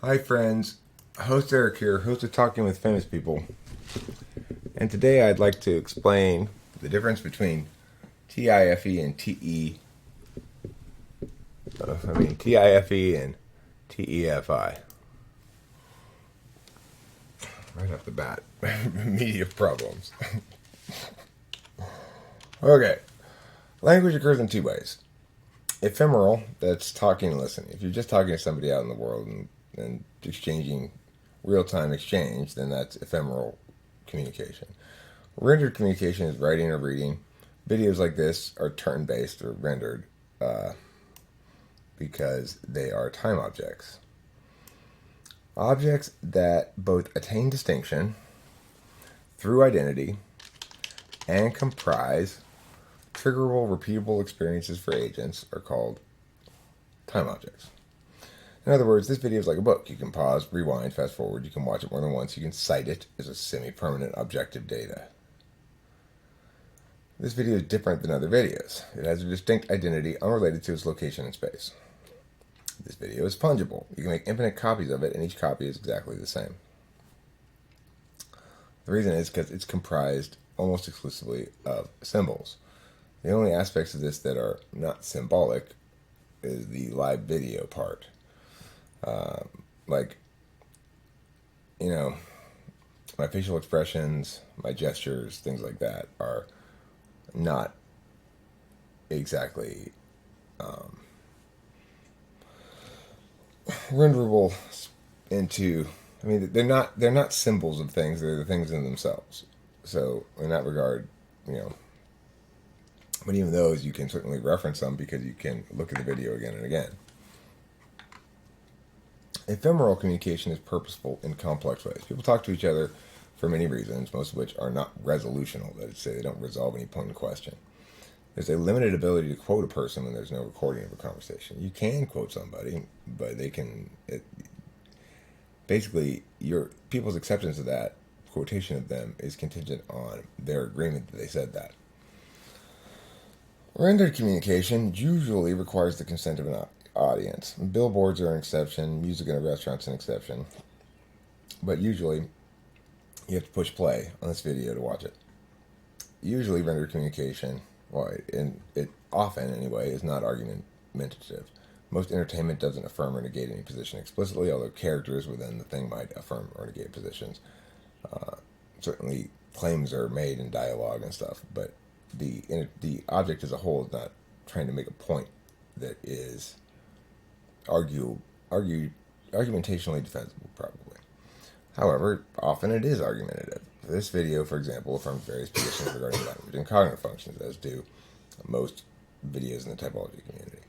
Hi, friends. Host Eric here, host of Talking with Famous People. And today I'd like to explain the difference between TIFE and TIFE and TEFI. Right off the bat, media problems. Okay, language occurs in two ways. Ephemeral, that's talking and listening. If you're just talking to somebody out in the world and exchanging real-time exchange, then that's ephemeral communication. Rendered communication is writing or reading. Videos like this are turn-based or rendered because they are time objects. Objects that both attain distinction through identity and comprise triggerable, repeatable experiences for agents are called time objects. In other words, this video is like a book. You can pause, rewind, fast forward. You can watch it more than once. You can cite it as a semi-permanent objective data. This video is different than other videos. It has a distinct identity unrelated to its location in space. This video is fungible. You can make infinite copies of it, and each copy is exactly the same. The reason is because it's comprised almost exclusively of symbols. The only aspects of this that are not symbolic is the live video part. My facial expressions, my gestures, things like that are not exactly renderable into. They're not symbols of things. They're the things in themselves. So in that regard, but even those you can certainly reference them because you can look at the video again and again. Ephemeral communication is purposeful in complex ways. People talk to each other for many reasons, most of which are not resolutional. That is to say, they don't resolve any point in question. There's a limited ability to quote a person when there's no recording of a conversation. You can quote somebody, but basically, your people's acceptance of that quotation of them is contingent on their agreement that they said that. Rendered communication usually requires the consent of an audience. Billboards are an exception, music in a restaurant's an exception, but usually you have to push play on this video to watch it. Usually rendered communication, it often anyway, is not argumentative. Most entertainment doesn't affirm or negate any position explicitly, although characters within the thing might affirm or negate positions. Certainly claims are made in dialogue and stuff, but the object as a whole is not trying to make a point that is argumentationally defensible, probably. However, often it is argumentative. This video, for example, affirms various positions regarding language and cognitive functions, as do most videos in the typology community.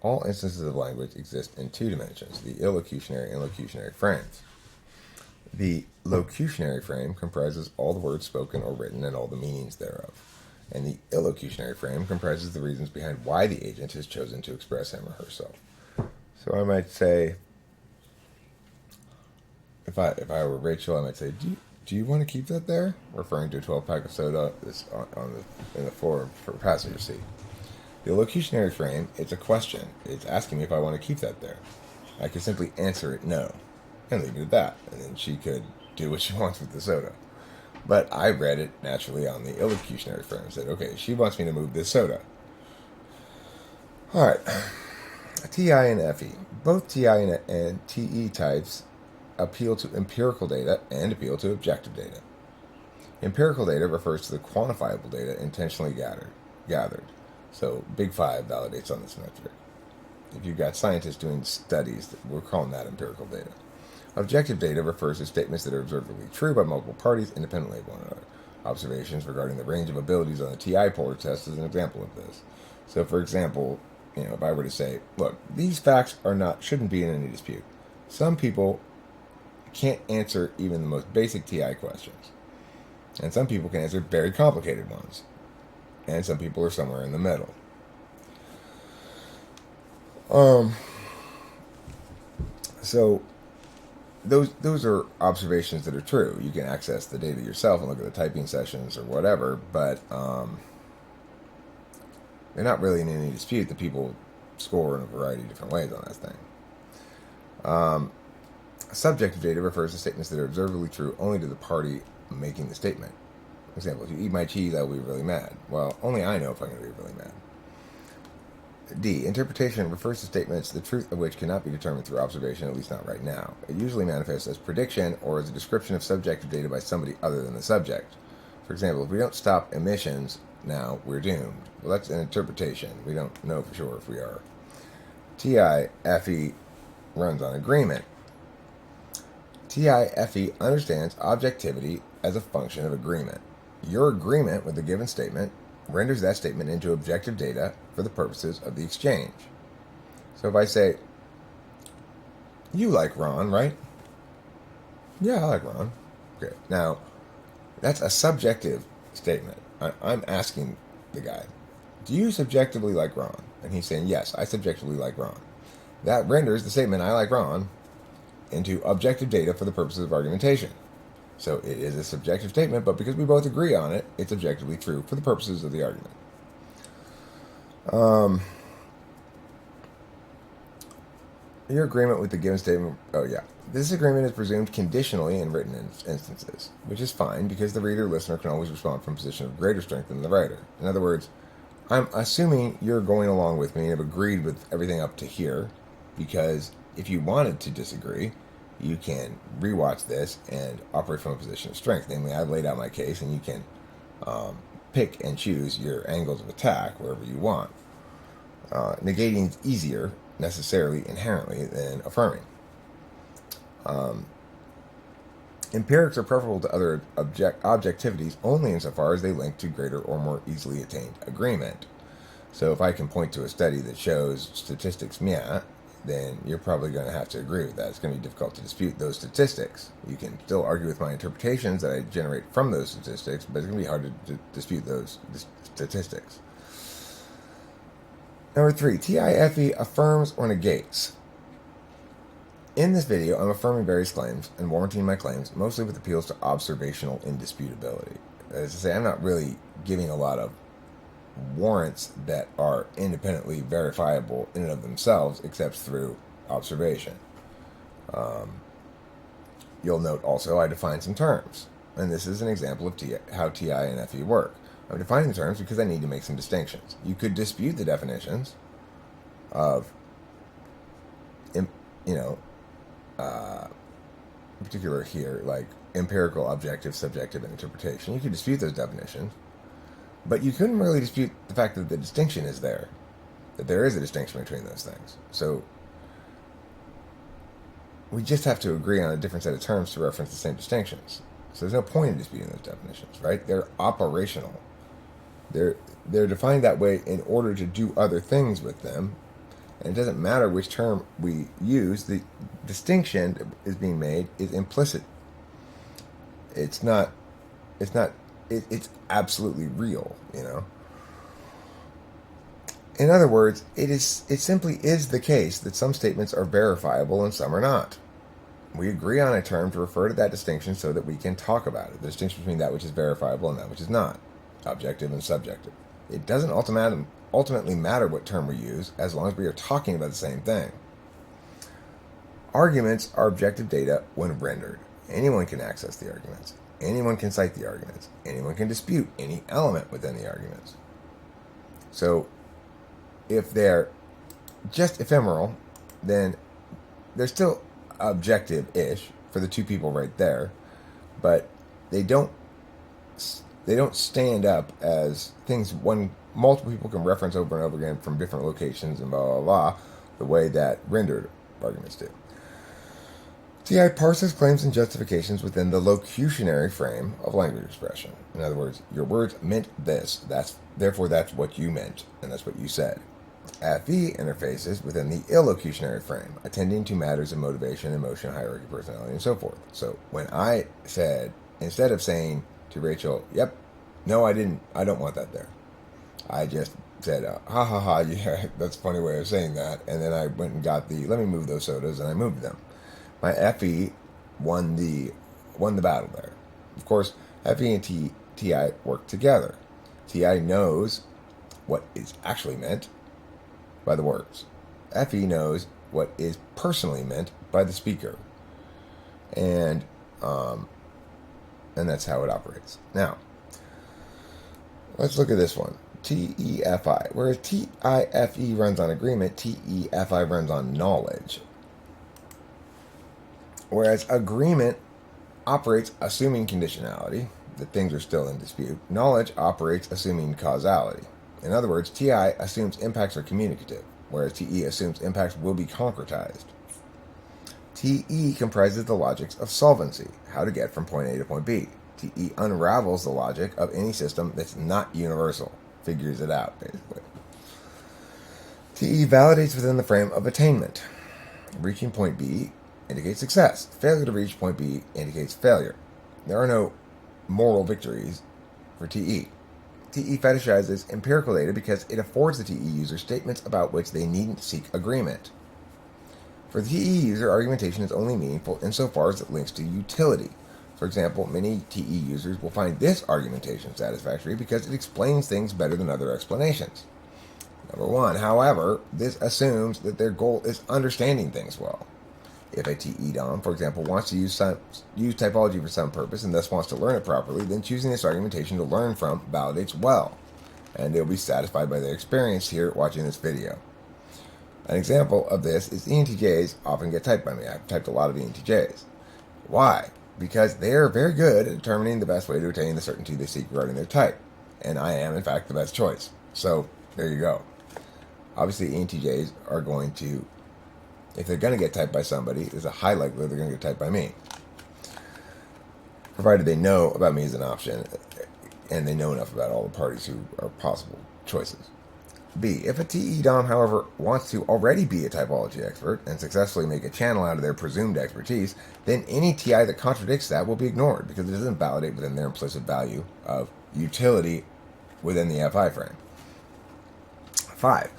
All instances of language exist in two dimensions, the illocutionary and locutionary frames. The locutionary frame comprises all the words spoken or written and all the meanings thereof. And the illocutionary frame comprises the reasons behind why the agent has chosen to express him or herself. So I might say, if I were Rachel, I might say, do you want to keep that there? Referring to a 12-pack of soda that's in the floor for passenger seat. The illocutionary frame, it's a question. It's asking me if I want to keep that there. I could simply answer it no, and leave it at that, and then she could do what she wants with the soda. But I read it naturally on the illocutionary frame and said, okay, she wants me to move this soda. Alright, TI and FE. Both TI and TE types appeal to empirical data and appeal to objective data. Empirical data refers to the quantifiable data intentionally gathered. So Big Five validates on this metric. If you've got scientists doing studies, we're calling that empirical data. Objective data refers to statements that are observably true by multiple parties independently of one another. Observations regarding the range of abilities on the TI polar test is an example of this. So, for example, if I were to say, look, these facts shouldn't be in any dispute. Some people can't answer even the most basic TI questions. And some people can answer very complicated ones. And some people are somewhere in the middle. So those are observations that are true. You can access the data yourself and look at the typing sessions or whatever, but they're not really in any dispute that people score in a variety of different ways on this thing. Subjective data refers to statements that are observably true only to the party making the statement. For example, if you eat my cheese, I will be really mad. Well, only I know if I'm going to be really mad. D. Interpretation refers to statements the truth of which cannot be determined through observation, at least not right now. It usually manifests as prediction or as a description of subjective data by somebody other than the subject. For example, if we don't stop emissions now, we're doomed. Well, that's an interpretation. We don't know for sure if we are. TIFE runs on agreement. TIFE understands objectivity as a function of agreement. Your agreement with a given statement renders that statement into objective data for the purposes of the exchange. So if I say, you like Ron, right? Yeah, I like Ron. Okay. Now, that's a subjective statement. I'm asking the guy, do you subjectively like Ron? And he's saying, yes, I subjectively like Ron. That renders the statement, I like Ron, into objective data for the purposes of argumentation. So it is a subjective statement, but because we both agree on it, it's objectively true for the purposes of the argument. Your agreement with the given statement, this agreement is presumed conditionally in written instances, which is fine because the reader listener can always respond from a position of greater strength than the writer. In other words, I'm assuming you're going along with me and have agreed with everything up to here, because if you wanted to disagree, you can rewatch this and operate from a position of strength. Namely, I've laid out my case, and you can pick and choose your angles of attack wherever you want. Negating is easier, necessarily, inherently, than affirming. Empirics are preferable to other objectivities only insofar as they link to greater or more easily attained agreement. So if I can point to a study that shows statistics, then you're probably going to have to agree with that. It's going to be difficult to dispute those statistics. You can still argue with my interpretations that I generate from those statistics, but it's going to be hard to dispute those statistics. Number 3, TIFE affirms or negates. In this video, I'm affirming various claims and warranting my claims, mostly with appeals to observational indisputability. That is to say, I'm not really giving a lot of warrants that are independently verifiable in and of themselves, except through observation. You'll note also I define some terms, and this is an example of how TI and FE work. I'm defining terms because I need to make some distinctions. You could dispute the definitions of, in particular here, like empirical, objective, subjective, and interpretation. You could dispute those definitions, but you couldn't really dispute the fact that the distinction is there, that there is a distinction between those things. So we just have to agree on a different set of terms to reference the same distinctions. So there's no point in disputing those definitions, right? They're operational. They're defined that way in order to do other things with them. And it doesn't matter which term we use, the distinction that is being made is implicit. It's absolutely real, In other words, it simply is the case that some statements are verifiable and some are not. We agree on a term to refer to that distinction so that we can talk about it. The distinction between that which is verifiable and that which is not. Objective and subjective. It doesn't ultimately matter what term we use as long as we are talking about the same thing. Arguments are objective data when rendered. Anyone can access the arguments. Anyone can cite the arguments. Anyone can dispute any element within the arguments. So if they're just ephemeral, then they're still objective-ish for the two people right there, but they don't stand up as things multiple people can reference over and over again from different locations and blah, blah, blah, the way that rendered arguments do. TI parses claims and justifications within the locutionary frame of language expression. In other words, your words meant this, therefore that's what you meant, and that's what you said. FE interfaces within the illocutionary frame, attending to matters of motivation, emotion, hierarchy, personality, and so forth. So when I said, instead of saying to Rachel, yep, no, I don't want that there, I just said, ha ha ha, yeah, that's a funny way of saying that, and then I went and got let me move those sodas, and I moved them. My FE won the battle there. Of course, FE and TI work together. TI knows what is actually meant by the words. FE knows what is personally meant by the speaker. and that's how it operates. Now, let's look at this one. TEFI. Whereas TIFE runs on agreement, TEFI runs on knowledge. Whereas agreement operates assuming conditionality, that things are still in dispute. Knowledge operates assuming causality. In other words, TI assumes impacts are communicative, whereas TE assumes impacts will be concretized. TE comprises the logics of solvency, how to get from point A to point B. TE unravels the logic of any system that's not universal, figures it out, basically. TE validates within the frame of attainment. Reaching point B indicates success. Failure to reach point B indicates failure. There are no moral victories for TE. TE fetishizes empirical data because it affords the TE user statements about which they needn't seek agreement. For the TE user, argumentation is only meaningful insofar as it links to utility. For example, many TE users will find this argumentation satisfactory because it explains things better than other explanations. Number one, however, this assumes that their goal is understanding things well. If a TE Dom, for example, wants to use typology for some purpose and thus wants to learn it properly, then choosing this argumentation to learn from validates well, and they'll be satisfied by their experience here watching this video. An example of this is ENTJs often get typed by me. I've typed a lot of ENTJs. Why? Because they are very good at determining the best way to attain the certainty they seek regarding their type, and I am, in fact, the best choice. So, there you go. Obviously, ENTJs are going to, if they're going to get typed by somebody, there's a high likelihood they're going to get typed by me. Provided they know about me as an option, and they know enough about all the parties who are possible choices. B. If a TE Dom, however, wants to already be a typology expert and successfully make a channel out of their presumed expertise, then any TI that contradicts that will be ignored because it doesn't validate within their implicit value of utility within the FI frame. 5.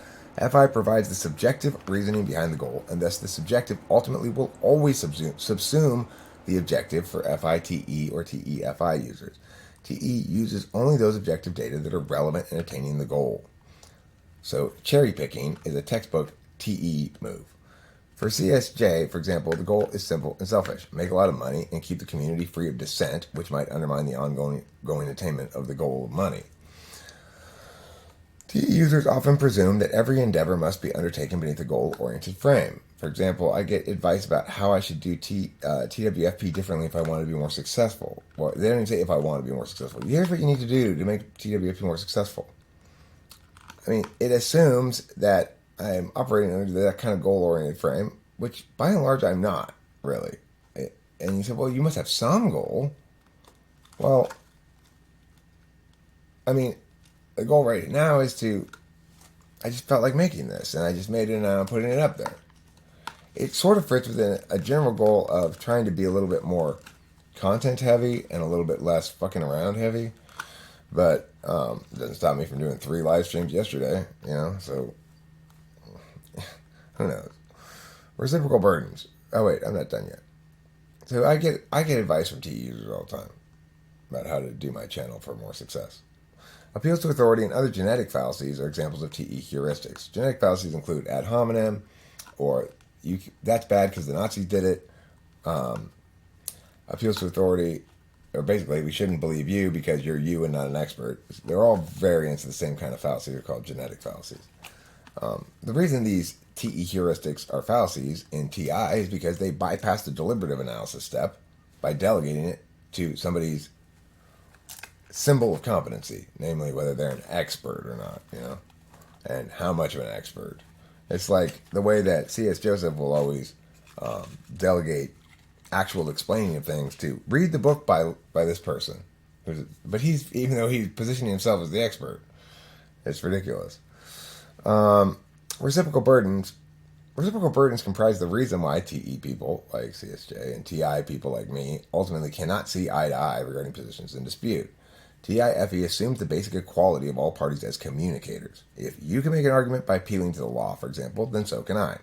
FI provides the subjective reasoning behind the goal, and thus the subjective ultimately will always subsume the objective for FI-TE or TE-FI users. TE uses only those objective data that are relevant in attaining the goal. So cherry picking is a textbook TE move. For CSJ, for example, the goal is simple and selfish. Make a lot of money and keep the community free of dissent, which might undermine the ongoing attainment of the goal of money. TE users often presume that every endeavor must be undertaken beneath a goal-oriented frame. For example, I get advice about how I should do TWFP differently if I want to be more successful. Well, they don't even say if I want to be more successful. Here's what you need to do to make TWFP more successful. I mean, it assumes that I'm operating under that kind of goal-oriented frame, which by and large I'm not, really. And you say, well, you must have some goal. Well, I mean, the goal right now is I just felt like making this, and I just made it and I'm putting it up there. It sort of fits within a general goal of trying to be a little bit more content heavy and a little bit less fucking around heavy. But it doesn't stop me from doing 3 live streams yesterday, so who knows. Reciprocal burdens. Oh wait, I'm not done yet. So I get advice from TE users all the time about how to do my channel for more success. Appeals to authority and other genetic fallacies are examples of TE heuristics. Genetic fallacies include ad hominem, or that's bad because the Nazis did it. Appeals to authority, or basically, we shouldn't believe you because you're you and not an expert. They're all variants of the same kind of fallacy. They're called genetic fallacies. The reason these TE heuristics are fallacies in TI is because they bypass the deliberative analysis step by delegating it to somebody's symbol of competency, namely whether they're an expert or not, and how much of an expert. It's like the way that C.S. Joseph will always delegate actual explaining of things to read the book by this person. But even though he's positioning himself as the expert, it's ridiculous. Reciprocal burdens comprise the reason why TE people like CSJ and TI people like me ultimately cannot see eye to eye regarding positions in dispute. TIFE assumes the basic equality of all parties as communicators. If you can make an argument by appealing to the law, for example, then so can I.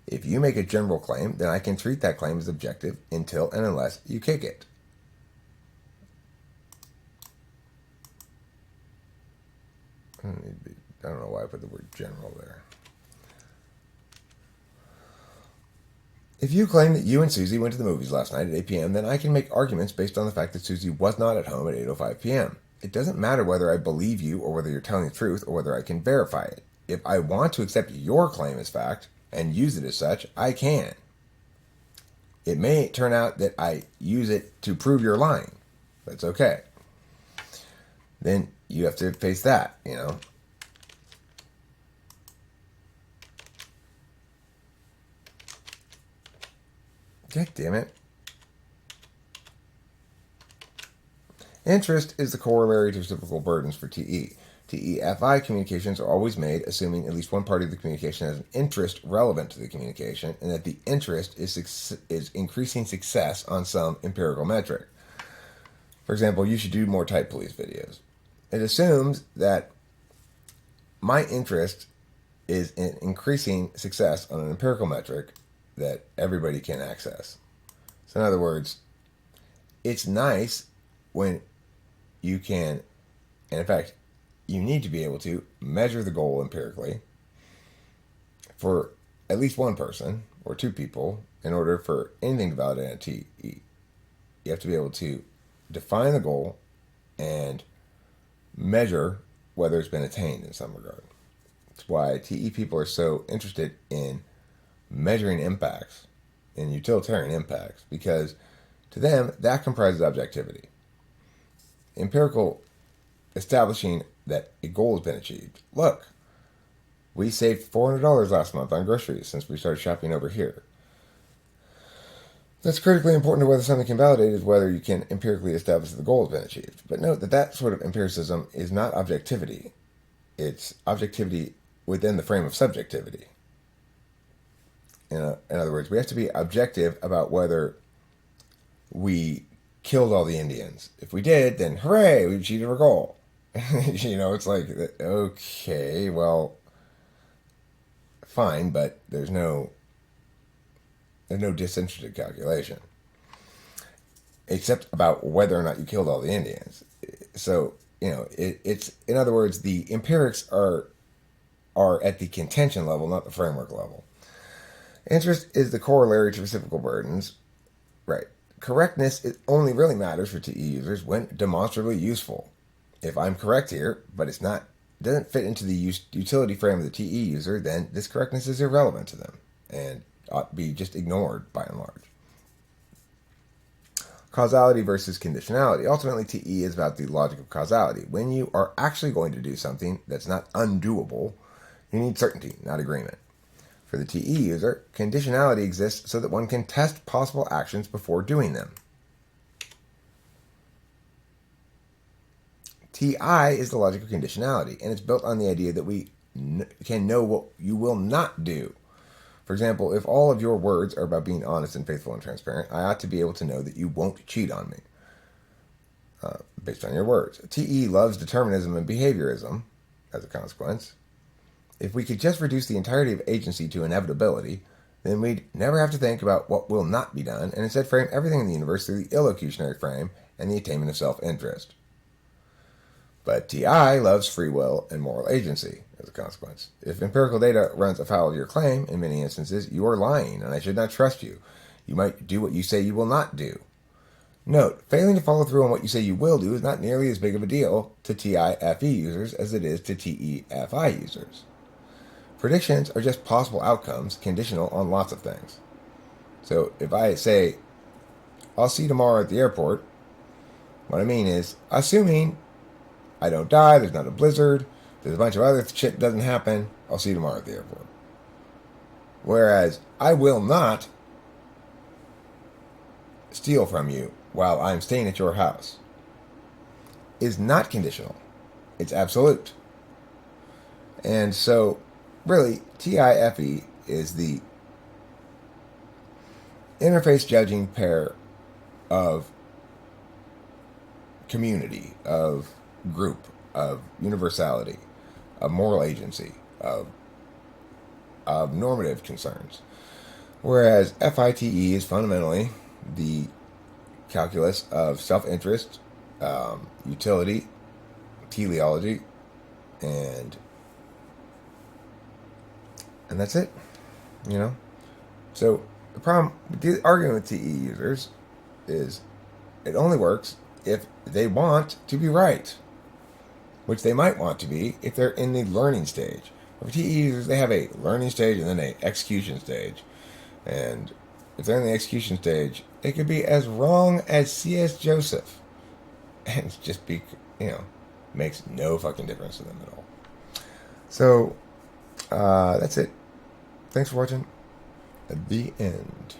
If you make a general claim, then I can treat that claim as objective until and unless you kick it. I don't know why I put the word general there. If you claim that you and Susie went to the movies last night at 8 p.m., then I can make arguments based on the fact that Susie was not at home at 8:05 p.m. It doesn't matter whether I believe you or whether you're telling the truth or whether I can verify it. If I want to accept your claim as fact and use it as such, I can. It may turn out that I use it to prove you're lying. That's okay. Then you have to face that, God damn it. Interest is the corollary to reciprocal burdens for TE. TEFI communications are always made assuming at least one party of the communication has an interest relevant to the communication and that the interest is increasing success on some empirical metric. For example, you should do more type police videos. It assumes that my interest is in increasing success on an empirical metric that everybody can access. So in other words, it's nice when you can, and in fact, you need to be able to measure the goal empirically for at least one person or two people in order for anything to validate a TE. You have to be able to define the goal and measure whether it's been attained in some regard. That's why TE people are so interested in measuring impacts and utilitarian impacts, because to them that comprises objectivity. Empirical establishing that a goal has been achieved. Look, we saved $400 last month on groceries since we started shopping over here. That's critically important to whether something can validate is whether you can empirically establish that the goal has been achieved. But note that that sort of empiricism is not objectivity. It's objectivity within the frame of subjectivity. In other words, we have to be objective about whether we killed all the Indians. If we did, then hooray, we achieved our goal. It's like, okay, well, fine, but there's no disinterested calculation, except about whether or not you killed all the Indians. So, it's, in other words, the empirics are at the contention level, not the framework level. Interest is the corollary to reciprocal burdens. Right. Correctness only really matters for TE users when demonstrably useful. If I'm correct here, but it doesn't fit into the utility frame of the TE user, then this correctness is irrelevant to them and ought to be just ignored by and large. Causality versus conditionality. Ultimately, TE is about the logic of causality. When you are actually going to do something that's not undoable, you need certainty, not agreement. For the TE user, conditionality exists so that one can test possible actions before doing them. TI is the logic of conditionality, and it's built on the idea that we can know what you will not do. For example, if all of your words are about being honest and faithful and transparent, I ought to be able to know that you won't cheat on me based on your words. TE loves determinism and behaviorism as a consequence. If we could just reduce the entirety of agency to inevitability, then we'd never have to think about what will not be done, and instead frame everything in the universe through the illocutionary frame and the attainment of self-interest. But TI loves free will and moral agency as a consequence. If empirical data runs afoul of your claim, in many instances, you are lying, and I should not trust you. You might do what you say you will not do. Note, failing to follow through on what you say you will do is not nearly as big of a deal to TIFE users as it is to TEFI users. Predictions are just possible outcomes, conditional on lots of things. So if I say, I'll see you tomorrow at the airport, what I mean is, assuming I don't die, there's not a blizzard, there's a bunch of other shit that doesn't happen, I'll see you tomorrow at the airport. Whereas, I will not steal from you while I'm staying at your house is not conditional. It's absolute. And so, really, TIFE is the interface judging pair of community, of group, of universality, of moral agency, of normative concerns. Whereas FITE is fundamentally the calculus of self-interest, utility, teleology, and that's it. So The problem with the argument with TE users is it only works if they want to be right, which they might want to be if they're in the learning stage. For TE users, they have a learning stage and then an execution stage. And if they're in the execution stage, it could be as wrong as C.S. Joseph. And it's just be, makes no fucking difference to them at all. So, that's it. Thanks for watching. The end.